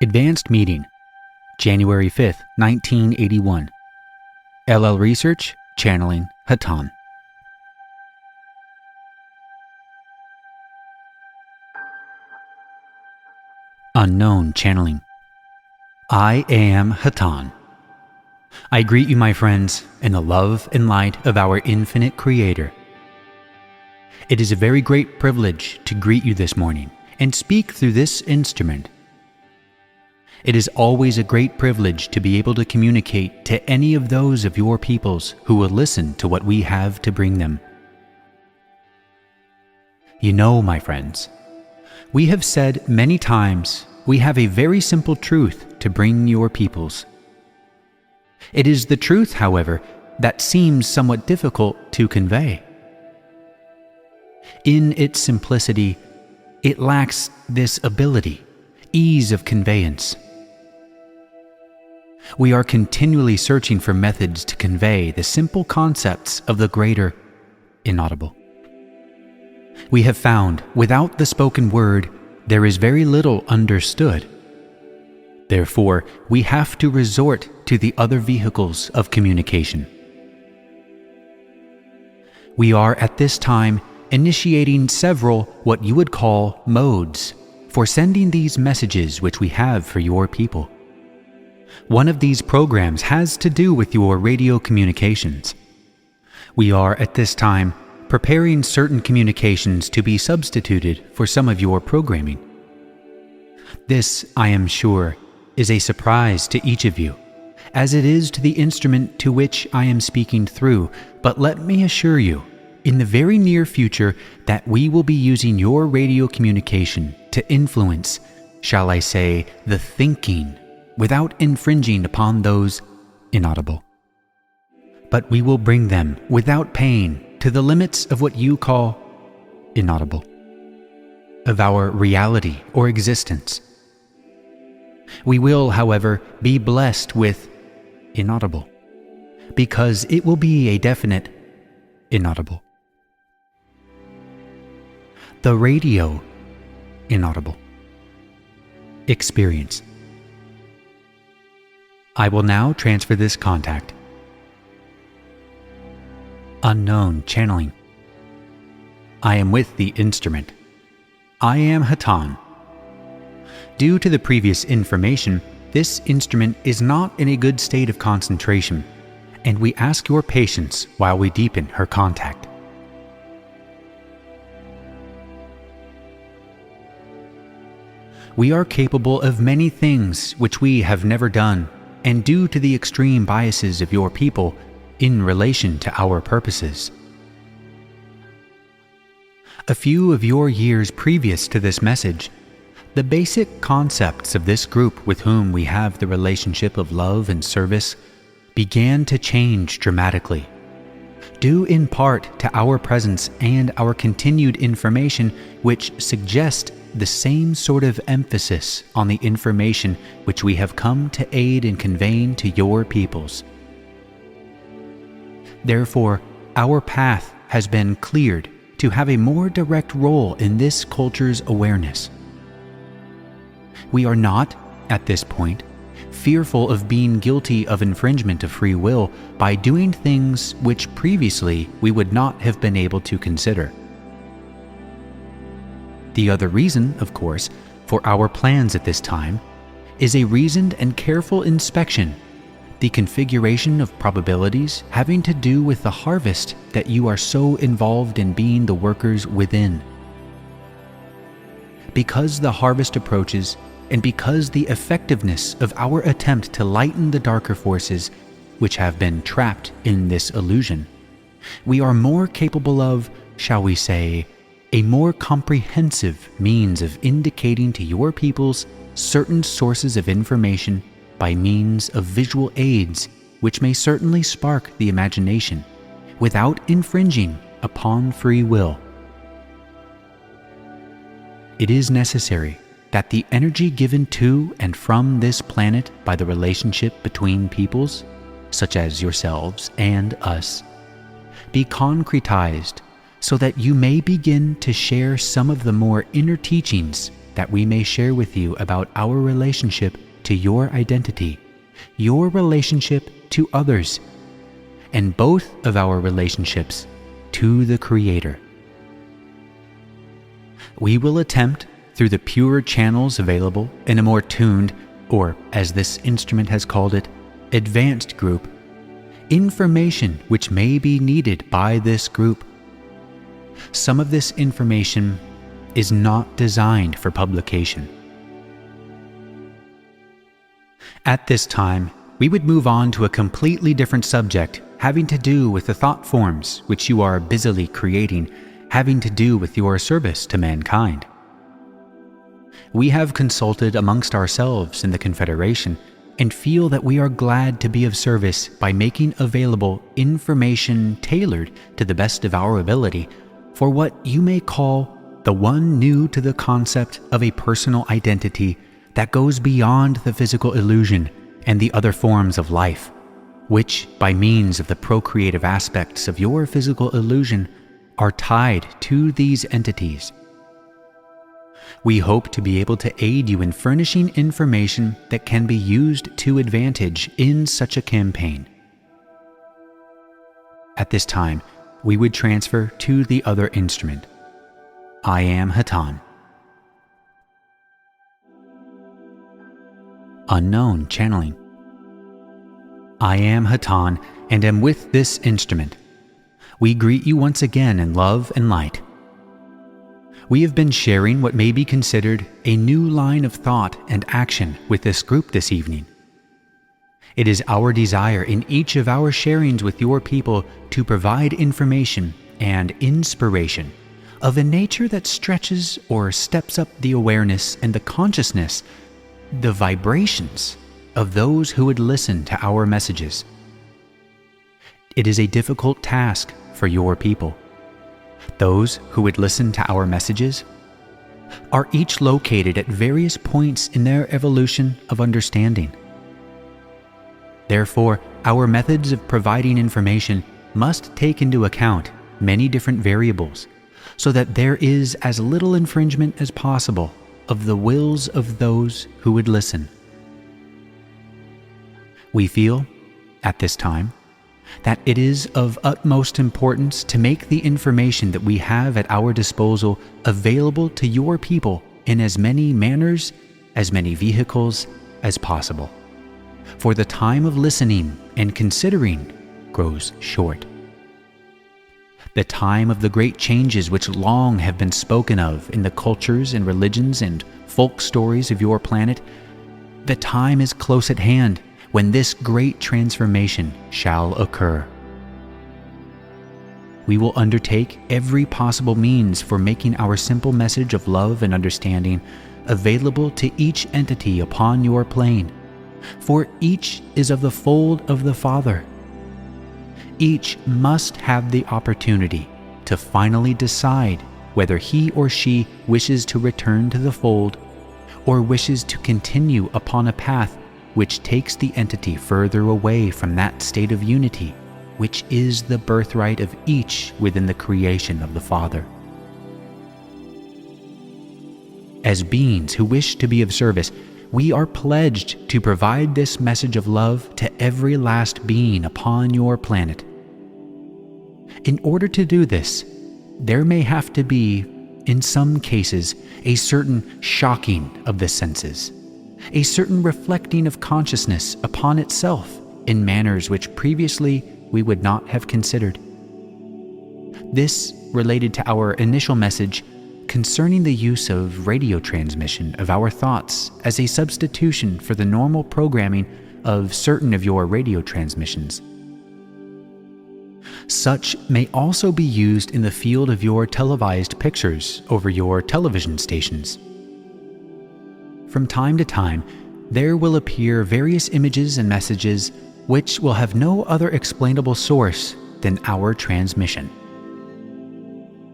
Advanced Meeting, January 5th, 1981. LL Research, channeling Hatonn. Unknown channeling. I am Hatonn. I greet you, my friends, in the love and light of our infinite Creator. It is a very great privilege to greet you this morning and speak through this instrument. It is always a great privilege to be able to communicate to any of those of your peoples who will listen to what we have to bring them. You know, my friends, we have said many times we have a very simple truth to bring your peoples. It is the truth, however, that seems somewhat difficult to convey. In its simplicity, it lacks this ability, ease of conveyance. We are continually searching for methods to convey the simple concepts of the greater inaudible. We have found, without the spoken word, there is very little understood. Therefore, we have to resort to the other vehicles of communication. We are at this time initiating several what you would call modes for sending these messages which we have for your people. One of these programs has to do with your radio communications. We are at this time preparing certain communications to be substituted for some of your programming. This, I am sure, is a surprise to each of you, as it is to the instrument to which I am speaking through, but let me assure you, in the very near future, that we will be using your radio communication to influence, shall I say, the thinking, without infringing upon those inaudible. But we will bring them without pain to the limits of what you call inaudible, of our reality or existence. We will, however, be blessed with inaudible, because it will be a definite inaudible. The radio inaudible experience. I will now transfer this contact. Unknown channeling. I am with the instrument. I am Hatonn. Due to the previous information, this instrument is not in a good state of concentration, and we ask your patience while we deepen her contact. We are capable of many things which we have never done, and due to the extreme biases of your people in relation to our purposes. A few of your years previous to this message, the basic concepts of this group with whom we have the relationship of love and service began to change dramatically, due in part to our presence and our continued information which suggest the same sort of emphasis on the information which we have come to aid in conveying to your peoples. Therefore, our path has been cleared to have a more direct role in this culture's awareness. We are not, at this point, fearful of being guilty of infringement of free will by doing things which previously we would not have been able to consider. The other reason, of course, for our plans at this time is a reasoned and careful inspection, the configuration of probabilities having to do with the harvest that you are so involved in being the workers within. Because the harvest approaches, and because the effectiveness of our attempt to lighten the darker forces which have been trapped in this illusion, we are more capable of, shall we say, a more comprehensive means of indicating to your peoples certain sources of information by means of visual aids which may certainly spark the imagination without infringing upon free will. It is necessary that the energy given to and from this planet by the relationship between peoples, such as yourselves and us, be concretized so that you may begin to share some of the more inner teachings that we may share with you about our relationship to your identity, your relationship to others, and both of our relationships to the Creator. We will attempt, through the pure channels available in a more tuned, or as this instrument has called it, advanced group, information which may be needed by this group. Some of this information is not designed for publication. At this time, we would move on to a completely different subject having to do with the thought forms which you are busily creating, having to do with your service to mankind. We have consulted amongst ourselves in the Confederation and feel that we are glad to be of service by making available information tailored to the best of our ability for what you may call the one new to the concept of a personal identity that goes beyond the physical illusion and the other forms of life, which, by means of the procreative aspects of your physical illusion, are tied to these entities. We hope to be able to aid you in furnishing information that can be used to advantage in such a campaign. At this time, we would transfer to the other instrument. I am Hatonn. Unknown channeling. I am Hatonn and am with this instrument. We greet you once again in love and light. We have been sharing what may be considered a new line of thought and action with this group this evening. It is our desire in each of our sharings with your people to provide information and inspiration of a nature that stretches or steps up the awareness and the consciousness, the vibrations of those who would listen to our messages. It is a difficult task for your people. Those who would listen to our messages are each located at various points in their evolution of understanding. Therefore, our methods of providing information must take into account many different variables so that there is as little infringement as possible of the wills of those who would listen. We feel, at this time, that it is of utmost importance to make the information that we have at our disposal available to your people in as many manners, as many vehicles as possible. For the time of listening and considering grows short. The time of the great changes which long have been spoken of in the cultures and religions and folk stories of your planet, the time is close at hand when this great transformation shall occur. We will undertake every possible means for making our simple message of love and understanding available to each entity upon your plane, for each is of the fold of the Father. Each must have the opportunity to finally decide whether he or she wishes to return to the fold or wishes to continue upon a path which takes the entity further away from that state of unity, which is the birthright of each within the creation of the Father. As beings who wish to be of service, we are pledged to provide this message of love to every last being upon your planet. In order to do this, there may have to be, in some cases, a certain shocking of the senses, a certain reflecting of consciousness upon itself in manners which previously we would not have considered. This related to our initial message concerning the use of radio transmission of our thoughts as a substitution for the normal programming of certain of your radio transmissions. Such may also be used in the field of your televised pictures over your television stations. From time to time, there will appear various images and messages which will have no other explainable source than our transmission.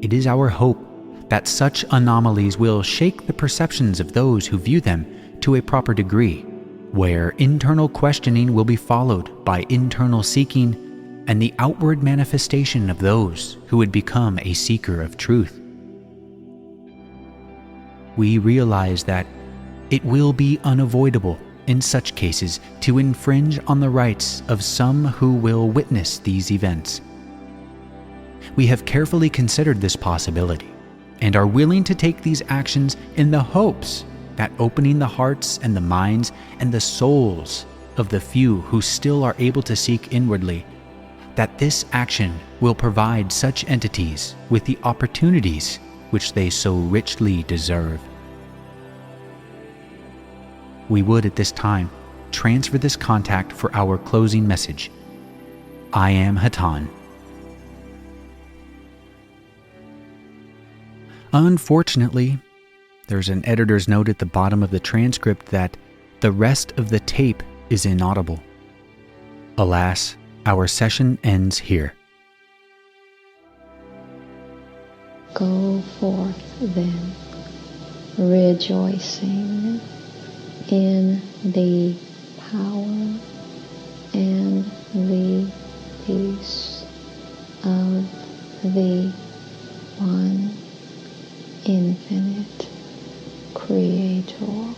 It is our hope that such anomalies will shake the perceptions of those who view them to a proper degree, where internal questioning will be followed by internal seeking and the outward manifestation of those who would become a seeker of truth. we realize that it will be unavoidable in such cases to infringe on the rights of some who will witness these events. We have carefully considered this possibility and are willing to take these actions in the hopes that opening the hearts and the minds and the souls of the few who still are able to seek inwardly, that this action will provide such entities with the opportunities which they so richly deserve. We would at this time transfer this contact for our closing message. I am Hatonn. Unfortunately, there's an editor's note at the bottom of the transcript that the rest of the tape is inaudible. Alas, our session ends here. Go forth then, rejoicing in the power and the peace of the one infinite Creator.